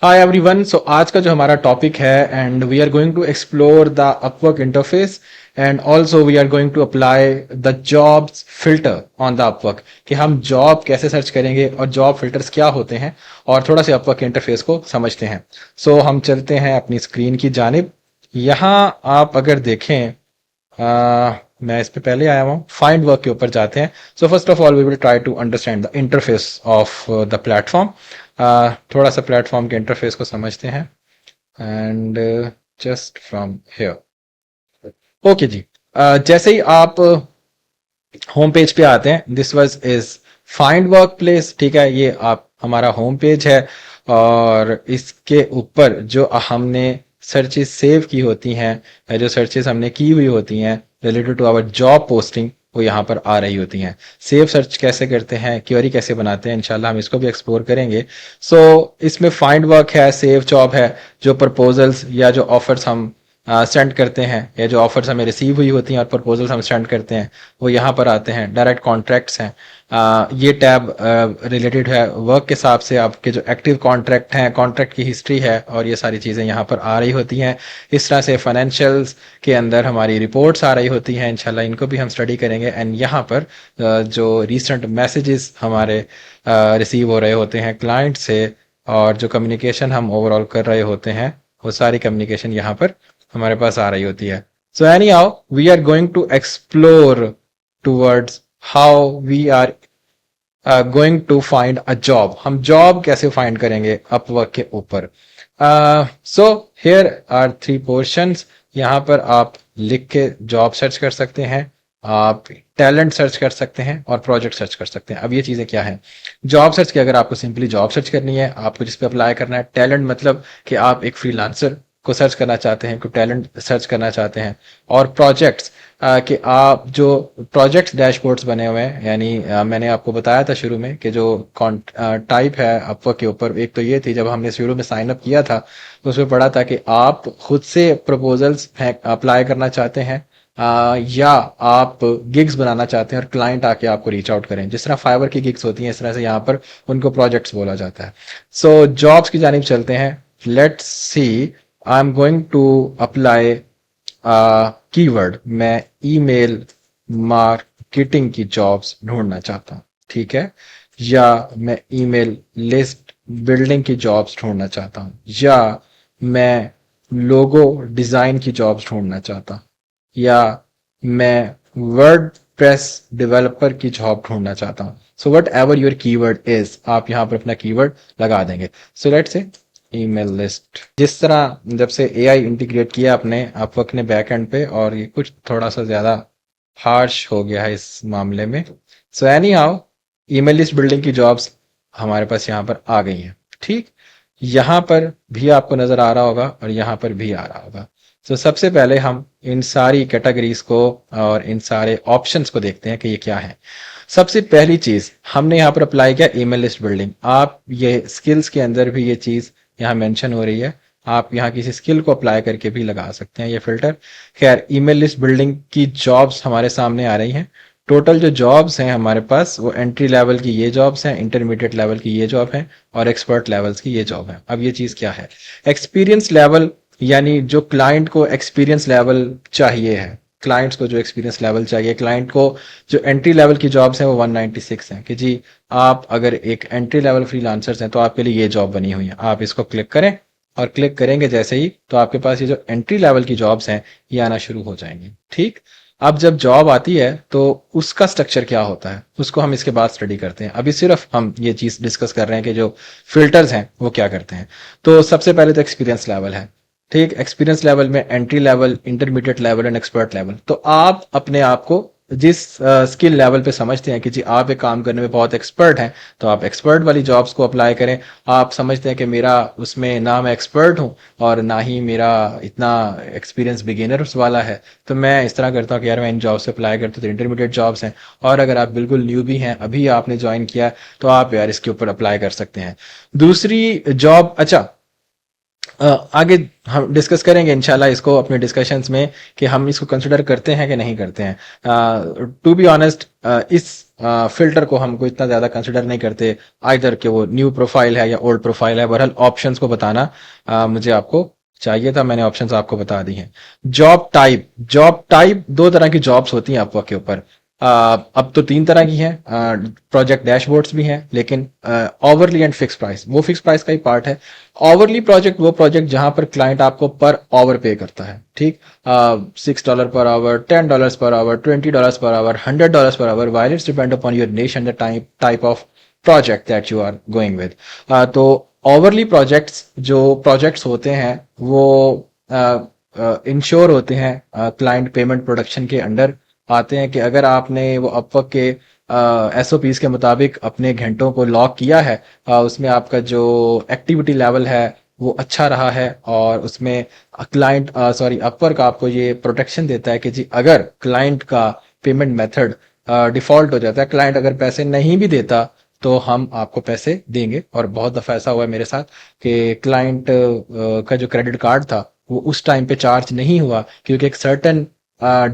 Hi everyone. सो आज का जो हमारा टॉपिक है and we are going to explore the Upwork interface and also we are going to apply the jobs filter on the Upwork कि हम job कैसे search करेंगे और जॉब फिल्टर्स क्या होते हैं और थोड़ा सा अपवर्क इंटरफेस को समझते हैं। सो हम चलते हैं अपनी स्क्रीन की जानिब। यहाँ आप अगर देखें, मैं इस पे पहले आया हूँ, फाइंड वर्क के ऊपर जाते हैं। So first of all we will try to understand the interface of the platform. थोड़ा सा प्लेटफॉर्म के इंटरफेस को समझते हैं and just from here. Okay जी। जैसे ही आप होम पेज पे आते हैं, this was is find work place. ठीक है, ये आप हमारा होम पेज है और इसके ऊपर जो हमने सर्चेस सेव की होती हैं या जो सर्चेस हमने की हुई होती हैं related to our job posting, वो यहाँ पर आ रही होती हैं। सेव सर्च कैसे करते हैं, क्वेरी कैसे बनाते हैं, इंशाल्लाह हम इसको भी एक्सप्लोर करेंगे। सो इसमें फाइंड वर्क है, सेव जॉब है, जो प्रपोजल्स या जो ऑफर्स हम सेंड करते हैं या जो ऑफर्स हमें रिसीव हुई होती हैं और प्रपोजल्स हम सेंड करते हैं वो यहाँ पर आते हैं। डायरेक्ट कॉन्ट्रैक्ट्स हैं। ये टैब रिलेटेड है वर्क के हिसाब से, आपके जो एक्टिव कॉन्ट्रैक्ट हैं, कॉन्ट्रैक्ट की हिस्ट्री है और ये सारी चीज़ें यहाँ पर आ रही होती हैं। इस तरह से फाइनेंशियल्स के अंदर हमारी रिपोर्ट्स आ रही होती हैं, इंशाल्लाह इनको भी हम स्टडी करेंगे। एंड यहाँ पर जो रिसेंट मैसेजेस हमारे रिसीव हो रहे होते हैं क्लाइंट से और जो कम्युनिकेशन हम ओवरऑल कर रहे होते हैं, वो सारी कम्युनिकेशन यहाँ पर हमारे पास आ रही होती है। So anyhow we are going to explore towards how we are going to find a job. हम जॉब कैसे फाइंड करेंगे अपवर्क के ऊपर। So here are three portions. यहाँ पर आप लिख के जॉब सर्च कर सकते हैं, आप टैलेंट सर्च कर सकते हैं और प्रोजेक्ट सर्च कर सकते हैं। अब ये चीज़ें क्या है? जॉब सर्च की अगर आपको सिंपली जॉब सर्च करनी है, आपको जिस पे अप्लाई करना है। टैलेंट मतलब कि आप एक फ्रीलांसर को सर्च करना चाहते हैं, कोई टैलेंट सर्च करना चाहते हैं। और प्रोजेक्ट्स कि आप जो प्रोजेक्ट्स डैशबोर्ड्स बने हुए हैं, यानी मैंने आपको बताया था शुरू में कि जो टाइप है अपवर्क के ऊपर, एक तो ये थी जब हमने शुरू में साइन अप किया था तो उसमें पढ़ा था कि आप खुद से प्रपोजल्स अप्लाई करना चाहते हैं या आप गिग्स बनाना चाहते हैं और क्लाइंट आके आपको रीच आउट करें। जिस तरह फाइवर की गिग्स होती हैं इस तरह से यहाँ पर उनको प्रोजेक्ट्स बोला जाता है। सो जॉब्स की जानिब चलते हैं। Let's see, I am going to apply keyword. मैं ईमेल मार्केटिंग की जॉब्स ढूंढना चाहता हूँ, ठीक है, या मैं ईमेल लिस्ट बिल्डिंग की जॉब्स ढूंढना चाहता हूँ, या मैं लोगो डिजाइन की जॉब्स ढूंढना चाहता हूँ, या मैं वर्ड प्रेस डेवलपर की जॉब ढूंढना चाहता हूँ। So what ever your keyword is, आप यहाँ पर अपना कीवर्ड लगा देंगे। So let's say email list. जिस तरह जब से एआई इंटीग्रेट किया अपने अपवर्क ने बैकएंड पे, और ये कुछ थोड़ा सा ज्यादा हार्श हो गया है इस मामले में। So any how email list building की जॉब्स हमारे पास यहाँ पर आ गई हैं। ठीक, यहाँ पर भी आपको नजर आ रहा होगा और यहाँ पर भी आ रहा होगा। तो सबसे पहले हम इन सारी कैटेगरीज को और इन सारे ऑप्शंस को देखते हैं कि ये क्या है। सबसे पहली चीज हमने यहाँ पर अप्लाई किया ईमेल लिस्ट बिल्डिंग। आप ये स्किल्स के अंदर भी ये चीज यहाँ मेंशन हो रही है, आप यहाँ किसी स्किल को अप्लाई करके भी लगा सकते हैं ये फिल्टर। खैर, ईमेल लिस्ट बिल्डिंग की जॉब्स हमारे सामने आ रही हैं। टोटल जो जॉब्स हैं हमारे पास वो एंट्री लेवल की ये जॉब्स हैं, इंटरमीडिएट लेवल की ये जॉब है और एक्सपर्ट लेवल्स की ये जॉब है। अब ये चीज क्या है? एक्सपीरियंस लेवल, यानी जो क्लाइंट को एक्सपीरियंस लेवल चाहिए है, क्लाइंट्स को जो एक्सपीरियंस लेवल चाहिए, क्लाइंट को जो एंट्री लेवल की जॉब्स हैं वो 196 हैं कि जी आप अगर एक एंट्री लेवल फ्रीलांसर्स हैं तो आपके लिए ये जॉब बनी हुई है। आप इसको क्लिक करें और क्लिक करेंगे जैसे ही तो आपके पास ये जो एंट्री लेवल की जॉब्स हैं ये आना शुरू हो जाएंगी। ठीक, अब जब जॉब आती है तो उसका स्ट्रक्चर क्या होता है उसको हम इसके बाद स्टडी करते हैं। अभी सिर्फ हम ये चीज डिस्कस कर रहे हैं कि जो फिल्टर्स हैं वो क्या करते हैं। तो सबसे पहले तो एक्सपीरियंस लेवल है। ठीक, एक्सपीरियंस लेवल में entry level, intermediate level and expert level. तो आप अपने आप को जिस स्किल लेवल पे समझते हैं कि जी आप एक काम करने में बहुत एक्सपर्ट हैं तो आप एक्सपर्ट वाली जॉब्स को अप्लाई करें। आप समझते हैं कि मेरा उसमें ना मैं एक्सपर्ट हूं और ना ही मेरा इतना एक्सपीरियंस बिगिनर्स वाला है, तो मैं इस तरह करता हूँ कि यार मैं इन जॉब्स से अप्लाई करता हूँ तो इंटरमीडिएट जॉब्स हैं। और अगर आप बिल्कुल न्यू भी हैं, अभी आपने ज्वाइन किया, तो आप यार इसके ऊपर अप्लाई कर सकते हैं। दूसरी जॉब, अच्छा, आगे हम डिस्कस करेंगे इंशाल्लाह इसको अपने डिस्कशंस में कि हम इसको कंसिडर करते हैं कि नहीं करते हैं। टू बी ऑनेस्ट, इस फिल्टर को हमको इतना ज्यादा कंसिडर नहीं करते, आइदर कि वो न्यू प्रोफाइल है या ओल्ड प्रोफाइल है। बहरहाल ऑप्शंस को बताना मुझे आपको चाहिए था, मैंने ऑप्शंस आपको बता दी हैं। जॉब टाइप दो तरह की जॉब्स होती हैं अपवर्क के ऊपर। अब तो तीन तरह की हैं। प्रोजेक्ट डैशबोर्ड्स भी हैं, लेकिन ओवरली एंड फिक्स प्राइस वो फिक्स प्राइस का ही पार्ट है। ओवरली प्रोजेक्ट वो प्रोजेक्ट जहां पर क्लाइंट आपको पर आवर पे करता है, ठीक। $6 पर आवर, $10 पर आवर, $20 पर hour, $100 per hour, while it's depend upon your nation the type of project that you are going with. तो ओवरली प्रोजेक्ट्स होते हैं वो इंश्योर होते हैं, क्लाइंट पेमेंट प्रोडक्शन के अंडर आते हैं कि अगर आपने वो अपवर्क के एसओपीज के मुताबिक अपने घंटों को लॉक किया है, उसमें आपका जो एक्टिविटी लेवल है वो अच्छा रहा है, और उसमें अपवर्क आपको ये प्रोटेक्शन देता है कि जी अगर क्लाइंट का पेमेंट मेथड डिफॉल्ट हो जाता है, क्लाइंट अगर पैसे नहीं भी देता, तो हम आपको पैसे देंगे। और बहुत दफा ऐसा हुआ है मेरे साथ कि क्लाइंट का जो क्रेडिट कार्ड था वो उस टाइम पे चार्ज नहीं हुआ, क्योंकि एक सर्टेन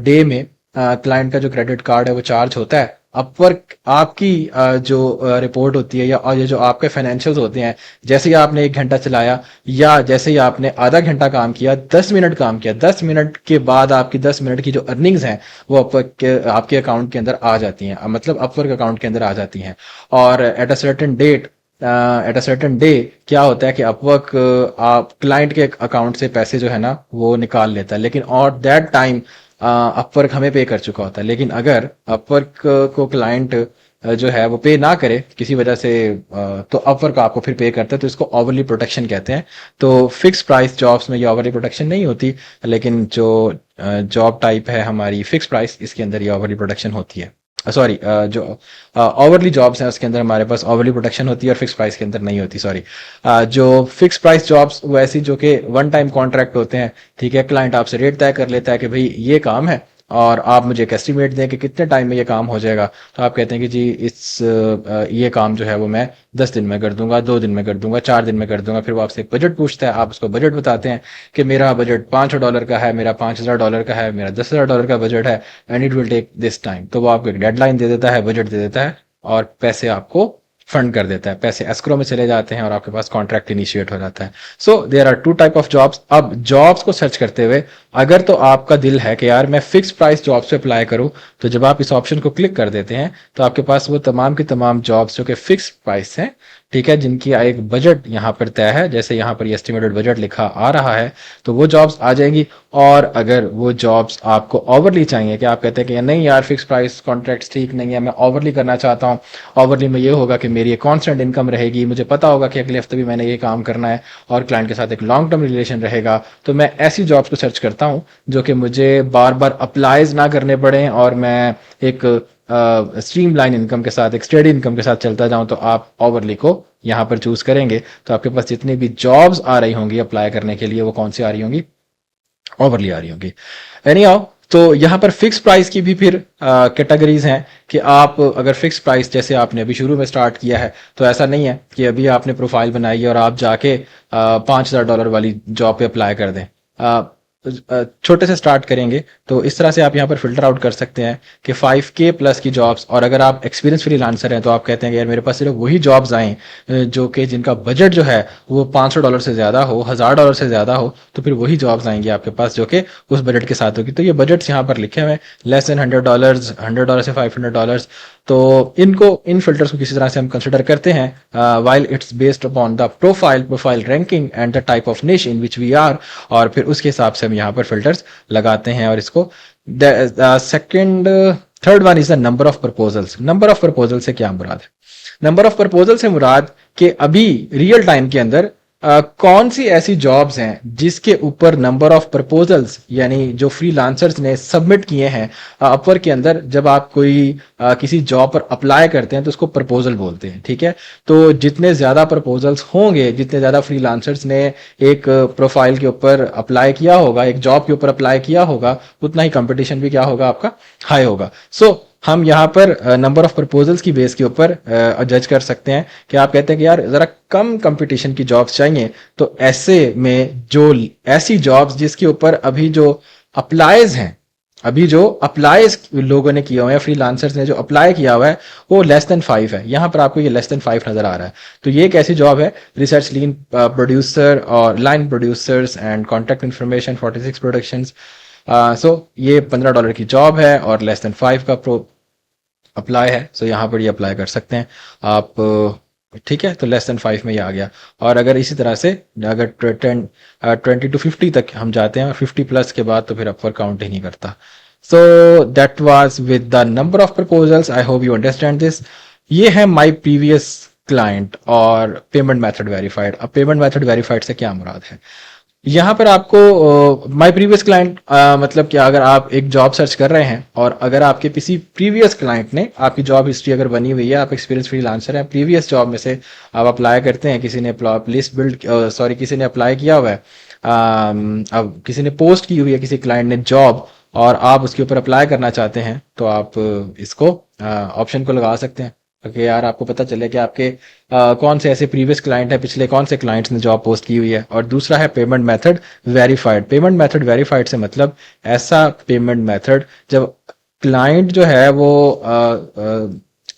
डे में क्लाइंट का जो क्रेडिट कार्ड है वो चार्ज होता है। अपवर्क आपकी जो रिपोर्ट होती है, या और ये जो आपके फाइनेंशियल्स होते हैं, जैसे ही आपने 1 घंटा चलाया या जैसे ही आपने आधा घंटा काम किया, 10 मिनट काम किया, 10 मिनट के बाद आपकी 10 मिनट की जो अर्निंग्स हैं वो अपवर्क के आपके अकाउंट के अंदर आ जाती हैं, मतलब अपवर्क अकाउंट के अंदर आ जाती हैं। और एट अ सर्टेन डे क्या होता है कि अपवर्क आप क्लाइंट के अकाउंट से पैसे जो है ना वो निकाल लेता है, लेकिन और दैट टाइम अपवर्क हमें पे कर चुका होता है। लेकिन अगर अपवर्क को क्लाइंट जो है वो पे ना करे किसी वजह से, तो अपवर्क आपको फिर पे करता है, तो इसको ओवरली प्रोटेक्शन कहते हैं। तो फिक्स प्राइस जॉब्स में ये ओवरली प्रोटेक्शन नहीं होती, लेकिन जो जॉब टाइप है हमारी फिक्स प्राइस, इसके अंदर ये ओवरली प्रोटेक्शन होती है। सॉरी, जो ओवरली जॉब्स हैं उसके अंदर हमारे पास ओवरली प्रोटेक्शन होती है और फिक्स प्राइस के अंदर नहीं होती। सॉरी, जो फिक्स प्राइस जॉब्स वो ऐसी जो कि वन टाइम कॉन्ट्रैक्ट होते हैं, ठीक है। क्लाइंट आपसे रेट तय कर लेता है कि भाई ये काम है और आप मुझे एक एस्टिमेट दें कि कितने टाइम में ये काम हो जाएगा। तो आप कहते हैं कि जी ये काम जो है वो मैं 10 दिन में कर दूंगा, 2 दिन में कर दूंगा, 4 दिन में कर दूंगा। फिर वो आपसे एक बजट पूछता है, आप उसको बजट बताते हैं कि मेरा बजट $500 का है, मेरा $5000 का है, मेरा $10,000 का बजट है, and it will take this time. तो वो आपको एक डेडलाइन दे देता है, बजट दे देता है, और पैसे आपको फंड कर देता है, पैसे एस्क्रो में चले जाते हैं और आपके पास कॉन्ट्रैक्ट इनिशिएट हो जाता है। So there are two type of jobs. अब जॉब्स को सर्च करते हुए अगर तो आपका दिल है कि यार मैं फिक्स प्राइस जॉब्स पे अप्लाई करूं, तो जब आप इस ऑप्शन को क्लिक कर देते हैं तो आपके पास वो तमाम की तमाम जॉब्स जो कि फिक्स प्राइस हैं, ठीक है, जिनकी एक बजट यहाँ पर तय है, जैसे यहाँ पर एस्टिमेटेड बजट लिखा आ रहा है, तो वो जॉब्स आ जाएंगी। और अगर वो जॉब्स आपको ओवरली चाहिए, कि आप कहते हैं कि नहीं यार फिक्स प्राइस कॉन्ट्रैक्ट्स ठीक नहीं है, मैं ओवरली करना चाहता हूँ, ओवरली में ये होगा कि मेरी एक कॉन्स्टेंट इनकम रहेगी, मुझे पता होगा कि अगले हफ्ते भी मैंने ये काम करना है और क्लाइंट के साथ एक लॉन्ग टर्म रिलेशन रहेगा, तो मैं ऐसी जॉब्स को सर्च करता हूँ जो कि मुझे बार बार अप्लाईज ना करने पड़े, और मैं एक स्ट्रीमलाइन इनकम के साथ, एक स्टेडी इनकम के साथ चलता जाऊं। तो आप ओवरली को यहाँ पर चूज करेंगे, तो आपके पास जितनी भी जॉब्स आ रही होंगी अप्लाई करने के लिए, वो कौन सी आ रही होंगी? ओवरली आ रही होंगी। एनी हाउ, तो यहाँ पर फिक्स प्राइस की भी फिर कैटेगरीज हैं कि आप अगर फिक्स प्राइस जैसे आपने अभी शुरू में स्टार्ट किया है, तो ऐसा नहीं है कि अभी आपने प्रोफाइल बनाई है और आप जाके $5000 वाली जॉब पे अप्लाई कर दें। छोटे से स्टार्ट करेंगे तो इस तरह से आप यहाँ पर फिल्टर आउट कर सकते हैं कि 5K प्लस की जॉब्स, और अगर आप एक्सपीरियंस फ्रीलांसर हैं तो आप कहते हैं कि यार मेरे पास सिर्फ वही जॉब्स आए जो कि जिनका बजट जो है वो $500 से ज़्यादा हो, $1000 से ज़्यादा हो, तो फिर वही जॉब्स आएंगी आपके पास जो कि उस बजट के साथ होगी। तो ये बजट्स यहाँ पर लिखे हुए हैं, लेस देन $100, $100 से $500। तो इन फिल्टर्स को किसी तरह से हम कंसिडर करते हैं, while it's based upon the profile ranking and the type of निश इन विच वी आर, और फिर उसके हिसाब से हम यहाँ पर फिल्टर्स लगाते हैं। और इसको second third one is the number of proposals. Number of proposal से क्या मुराद है? नंबर ऑफ प्रपोजल से मुराद कि अभी रियल टाइम के अंदर कौन सी ऐसी जॉब्स हैं जिसके ऊपर नंबर ऑफ प्रपोजल्स, यानी जो फ्रीलांसर्स ने सबमिट किए हैं अपवर्क के अंदर। जब आप कोई किसी जॉब पर अप्लाई करते हैं तो उसको प्रपोजल बोलते हैं, ठीक है। तो जितने ज्यादा प्रपोजल्स होंगे, जितने ज्यादा फ्रीलांसर्स ने एक प्रोफाइल के ऊपर अप्लाई किया होगा, एक जॉब के ऊपर अप्लाई किया होगा, उतना ही कंपटीशन भी क्या होगा आपका? हाई होगा। सो हम यहाँ पर नंबर ऑफ प्रपोजल्स की बेस के ऊपर जज कर सकते हैं कि आप कहते हैं कि यार जरा कम कंपटीशन की जॉब्स चाहिए, तो ऐसे में जो ऐसी जॉब्स जिसके ऊपर अभी जो अप्लाईज हैं अभी जो अप्लाई लोगों ने किया हुआ है, फ्रीलांसर्स ने जो अप्लाई किया हुआ है, वो लेस देन 5 है। यहां पर आपको ये लेस देन 5 नजर आ रहा है। तो ये एक ऐसी जॉब है, रिसर्च लीन प्रोड्यूसर और line producers and contact information 46 productions. So ये $15 की जॉब है और लेस देन 5 का अप्लाई है। सो यहाँ पर ये अप्लाई कर सकते हैं आप। ठीक है, तो लेस देन 5 में ये आ गया। और अगर इसी तरह से अगर 20 to 50 तक हम जाते हैं और 50+ के बाद तो फिर अपवर्क काउंट ही नहीं करता। सो that was with the number of proposals. I hope you understand this. ये है माय प्रीवियस क्लाइंट और पेमेंट मेथड वेरीफाइड। अब पेमेंट मेथड वेरीफाइड से क्या मुराद है? यहाँ पर आपको माय प्रीवियस क्लाइंट मतलब कि अगर आप एक जॉब सर्च कर रहे हैं और अगर आपके किसी प्रीवियस क्लाइंट ने आपकी जॉब हिस्ट्री अगर बनी हुई है, आप एक्सपीरियंस फ्रीलांसर हैं, प्रीवियस जॉब में से आप अप्लाई करते हैं, किसी ने लिस्ट बिल्ड सॉरी किसी ने अप्लाई किया हुआ है, अब किसी ने पोस्ट की हुई है किसी क्लाइंट ने जॉब, और आप उसके ऊपर अप्लाई करना चाहते हैं, तो आप इसको ऑप्शन को लगा सकते हैं। कि यार आपको पता चले कि आपके कौन से ऐसे प्रीवियस क्लाइंट है, पिछले कौन से क्लाइंट्स ने जॉब पोस्ट की हुई है। और दूसरा है payment method verified. Payment method verified से मतलब ऐसा पेमेंट मेथड जब क्लाइंट जो है वो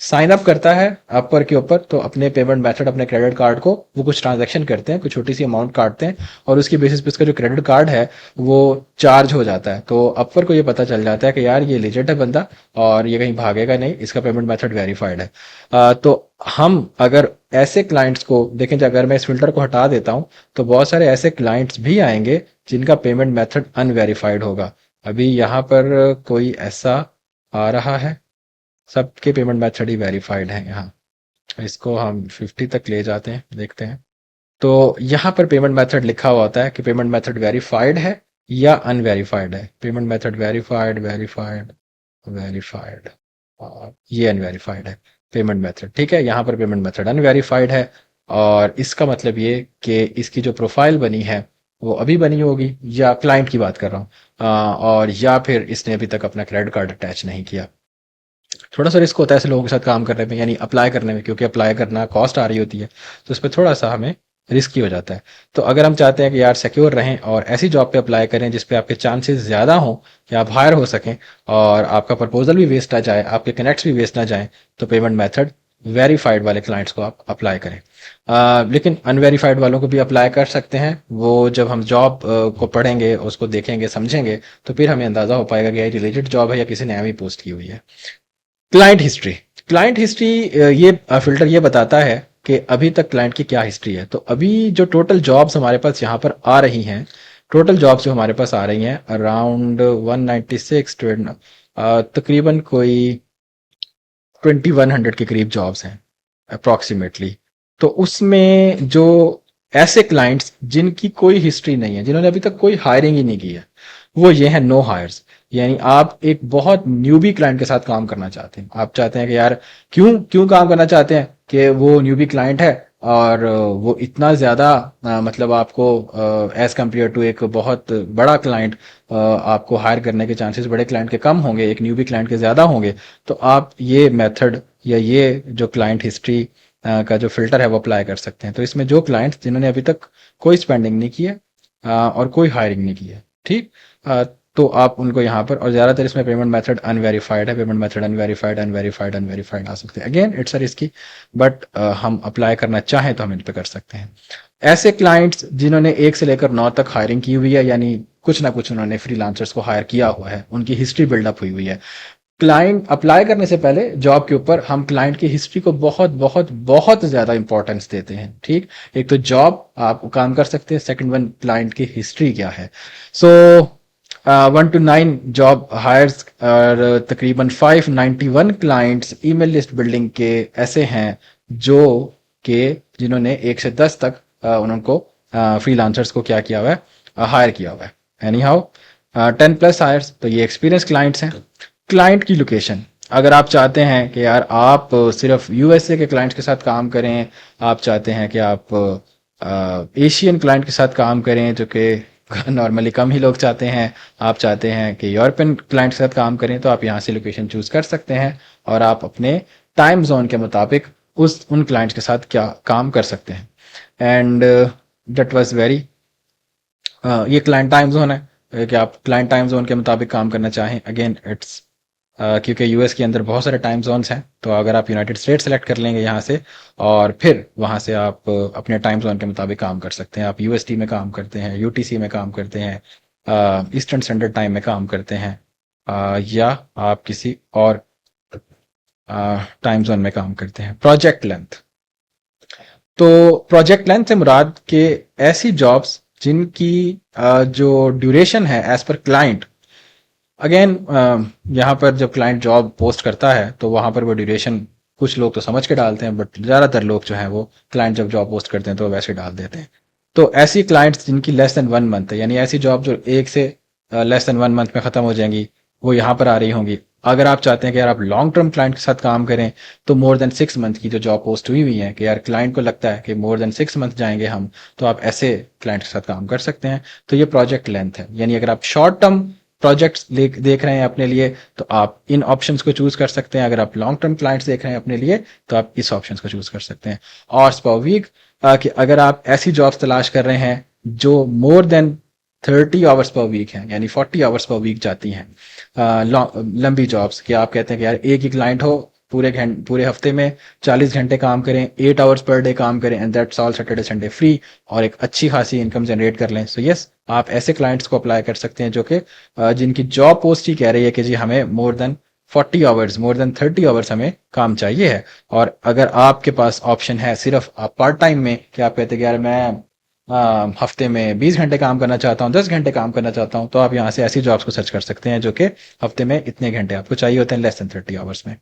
साइन अप करता है अपवर के ऊपर, तो अपने पेमेंट मेथड अपने क्रेडिट कार्ड को वो कुछ ट्रांजैक्शन करते हैं, कुछ छोटी सी अमाउंट काटते हैं, और उसकी बेसिस पे उसका जो क्रेडिट कार्ड है वो चार्ज हो जाता है। तो अपवर को ये पता चल जाता है कि यार ये लेजिट है बंदा और ये कहीं भागेगा नहीं, इसका पेमेंट मेथड वेरीफाइड है। तो हम अगर ऐसे क्लाइंट्स को देखें, अगर मैं इस फिल्टर को हटा देता हूं तो बहुत सारे ऐसे क्लाइंट्स भी आएंगे जिनका पेमेंट मेथड अनवेरीफाइड होगा। अभी यहाँ पर कोई ऐसा आ रहा है? सबके पेमेंट मेथड ही वेरीफाइड है यहाँ। इसको हम 50 तक ले जाते हैं, देखते हैं। तो यहाँ पर पेमेंट मेथड लिखा हुआ होता है कि पेमेंट मेथड वेरीफाइड है या अनवेरीफाइड है। Payment method verified, verified, verified, और ये अनवेरीफाइड है पेमेंट मेथड। ठीक है, यहाँ पर पेमेंट मेथड अनवेरीफाइड है, और इसका मतलब ये कि इसकी जो प्रोफाइल बनी है वो अभी बनी होगी, या क्लाइंट की बात कर रहा हूँ, और या फिर इसने अभी तक अपना क्रेडिट कार्ड अटैच नहीं किया। थोड़ा सा रिस्क होता है ऐसे लोगों के साथ काम करने में, यानी अप्लाई करने में, क्योंकि अप्लाई करना कॉस्ट आ रही होती है, तो उस पर थोड़ा सा हमें रिस्की हो जाता है। तो अगर हम चाहते हैं कि यार सिक्योर रहें और ऐसी जॉब पे अप्लाई करें जिस पे आपके चांसेस ज़्यादा हों कि आप हायर हो सकें और आपका प्रपोजल भी वेस्ट ना जाए, आपके कनेक्ट्स भी वेस्ट ना जाएं, तो पेमेंट मेथड वेरीफाइड वाले क्लाइंट्स को आप अप्लाई करें। लेकिन अनवेरीफाइड वालों को भी अप्लाई कर सकते हैं। वो जब हम जॉब को पढ़ेंगे, उसको देखेंगे, समझेंगे, तो फिर हमें अंदाजा हो पाएगा कि ये रिलेटेड जॉब है या किसी ने एम ही पोस्ट की हुई है। Client history. क्लाइंट हिस्ट्री ये फिल्टर ये बताता है कि अभी तक क्लाइंट की क्या हिस्ट्री है। तो अभी जो टोटल जॉब्स हमारे पास यहाँ पर आ रही हैं, टोटल जॉब्स जो हमारे पास आ रही हैं अराउंड 196, तकरीबन कोई 2100 के करीब जॉब्स हैं अप्रॉक्सीमेटली। तो उसमें जो ऐसे क्लाइंट्स जिनकी कोई हिस्ट्री नहीं है, जिन्होंने अभी तक कोई हायरिंग ही नहीं की है, वो ये है नो हायर्स। यानी आप एक बहुत न्यूबी क्लाइंट के साथ काम करना चाहते हैं। आप चाहते हैं कि यार क्यों क्यों काम करना चाहते हैं कि वो न्यूबी क्लाइंट है और वो इतना ज़्यादा मतलब आपको एज कम्पेयर टू एक बहुत बड़ा क्लाइंट आपको हायर करने के चांसेस बड़े क्लाइंट के कम होंगे, एक न्यूबी क्लाइंट के ज़्यादा होंगे। तो आप ये मेथड या ये जो क्लाइंट हिस्ट्री का जो फिल्टर है वो अप्लाई कर सकते हैं। तो इसमें जो क्लाइंट्स जिन्होंने अभी तक कोई स्पेंडिंग नहीं की है और कोई हायरिंग नहीं की है, ठीक, तो आप उनको यहाँ पर, और ज़्यादातर इसमें पेमेंट मेथड अनवेरीफाइड है, payment method unverified unverified unverified आ सकते हैं। Again it's a risky, but हम अप्लाई करना चाहें तो हम इन पे कर सकते हैं। ऐसे क्लाइंट्स जिन्होंने 1 से लेकर 9 तक हायरिंग की हुई है, यानी कुछ ना कुछ उन्होंने फ्रीलांसर्स को हायर किया हुआ है, उनकी हिस्ट्री बिल्डअप हुई हुई है। क्लाइंट अप्लाई करने से पहले जॉब के ऊपर हम क्लाइंट की हिस्ट्री को बहुत बहुत बहुत ज्यादा इंपॉर्टेंस देते हैं। ठीक, एक तो जॉब आप काम कर सकते हैं, सेकंड वन क्लाइंट की हिस्ट्री क्या है। सो 1 to 9 जॉब हायर्स और तकरीबन 591 क्लाइंट्स ईमेल लिस्ट बिल्डिंग के ऐसे हैं जो कि जिन्होंने 1 से 10 तक उनको फ्रीलांसर्स को क्या किया हुआ है, हायर किया हुआ है। एनी हाउ 10+ हायर्स, तो ये एक्सपीरियंस क्लाइंट्स हैं। क्लाइंट की लोकेशन, अगर आप चाहते हैं कि यार आप सिर्फ यूएसए के क्लाइंट्स के साथ काम करें, आप चाहते हैं कि आप एशियन क्लाइंट के साथ काम करें जो कि नॉर्मली कम ही लोग चाहते हैं, आप चाहते हैं कि यूरोपियन क्लाइंट के साथ काम करें, तो आप यहाँ से लोकेशन चूज कर सकते हैं और आप अपने टाइम जोन के मुताबिक उन क्लाइंट्स के साथ क्या काम कर सकते हैं। एंड दैट वाज वेरी ये क्लाइंट टाइम जोन है। कि आप क्लाइंट टाइम जोन के मुताबिक काम करना चाहें, अगेन इट्स क्योंकि यूएस के अंदर बहुत सारे टाइम जोन्स हैं, तो अगर आप यूनाइटेड स्टेट सेलेक्ट कर लेंगे यहाँ से और फिर वहाँ से आप अपने टाइम जोन के मुताबिक काम कर सकते हैं। आप यूएसटी में काम करते हैं, यूटीसी में काम करते हैं, ईस्टर्न स्टैंडर्ड टाइम में काम करते हैं, या आप किसी और टाइम जोन में काम करते हैं। प्रोजेक्ट लेंथ, तो प्रोजेक्ट लेंथ से मुराद के ऐसी जॉब्स जिनकी जो ड्यूरेशन है एज पर क्लाइंट, अगेन यहाँ पर जब क्लाइंट जॉब पोस्ट करता है तो वहाँ पर वो ड्यूरेशन कुछ लोग तो समझ के डालते हैं, बट ज़्यादातर लोग जो हैं वो क्लाइंट जब जॉब पोस्ट करते हैं तो वैसे डाल देते हैं। तो ऐसी क्लाइंट्स जिनकी लेस देन 1 मंथ है, यानी ऐसी जॉब जो एक से लेस देन 1 मंथ में ख़त्म हो जाएंगी, वो यहाँ पर आ रही होंगी। अगर आप चाहते हैं कि यार आप लॉन्ग टर्म क्लाइंट के साथ काम करें, तो मोर देन 6 मंथ की जो जॉब पोस्ट हुई है कि यार क्लाइंट को लगता है कि मोर देन 6 मंथ जाएंगे हम, तो आप ऐसे क्लाइंट के साथ काम कर सकते हैं। तो ये प्रोजेक्ट लेंथ है, यानी अगर आप शॉर्ट टर्म प्रोजेक्ट्स देख रहे हैं अपने लिए तो आप इन ऑप्शंस को चूज कर सकते हैं। अगर आप लॉन्ग टर्म क्लाइंट्स देख रहे हैं अपने लिए तो आप इस ऑप्शंस को चूज कर सकते हैं। और पर वीक, कि अगर आप ऐसी जॉब्स तलाश कर रहे हैं जो more than 30 hours per week हैं, यानी 40 आवर्स पर वीक जाती हैं, लंबी जॉब्स, कि आप कहते हैं कि यार एक ही क्लाइंट हो, पूरे हफ्ते में 40 घंटे काम करें, 8 आवर्स पर डे काम करें, and that's all Saturday Sunday free, और एक अच्छी खासी इनकम जनरेट कर लें। सो यस, आप ऐसे क्लाइंट्स को अप्लाई कर सकते हैं जो कि जिनकी जॉब पोस्ट ही कह रही है कि जी हमें मोर देन 40 आवर्स, मोर देन 30 आवर्स हमें काम चाहिए है। और अगर आपके पास ऑप्शन है सिर्फ आप पार्ट टाइम में, कि आप कहते हैं कि यार मैं हफ्ते में 20 घंटे काम करना चाहता हूँ, 10 घंटे काम करना चाहता हूँ, तो आप यहाँ से ऐसी जॉब्स को सर्च कर सकते हैं जो कि हफ्ते में इतने घंटे आपको चाहिए होते हैं, लेस देन 30 आवर्स में।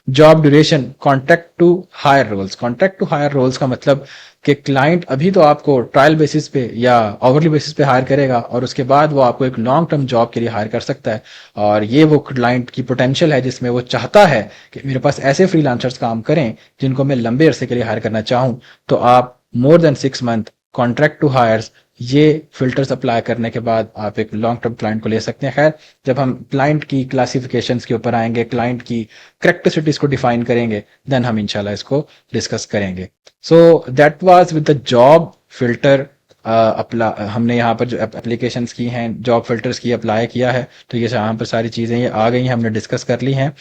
Job duration, contract to hire roles. Contract to hire roles का मतलब कि क्लाइंट अभी तो आपको ट्रायल बेसिस पे या आवरली बेसिस पे हायर करेगा, और उसके बाद वो आपको एक लॉन्ग टर्म जॉब के लिए हायर कर सकता है। और ये वो क्लाइंट की पोटेंशियल है जिसमें वो चाहता है कि मेरे पास ऐसे फ्रीलांसर्स काम करें जिनको मैं लंबे अरसे के लिए हायर करना चाहूँ। तो आप more than 6 month contract to hires, ये फिल्टर्स अप्लाई करने के बाद आप एक लॉन्ग टर्म क्लाइंट को ले सकते हैं। खैर, जब हम क्लाइंट की क्लासिफिकेशंस के ऊपर आएंगे, क्लाइंट की करेक्टरिस्टिक्स को डिफाइन करेंगे, देन हम इंशाल्लाह इसको डिस्कस करेंगे। So that was with the job filter. अपला हमने यहाँ पर जो एप्लीकेशंस की हैं, जॉब फिल्टर्स की अप्लाई किया है, तो ये यहाँ पर सारी चीज़ें ये आ गई हैं, हमने डिस्कस कर ली हैं।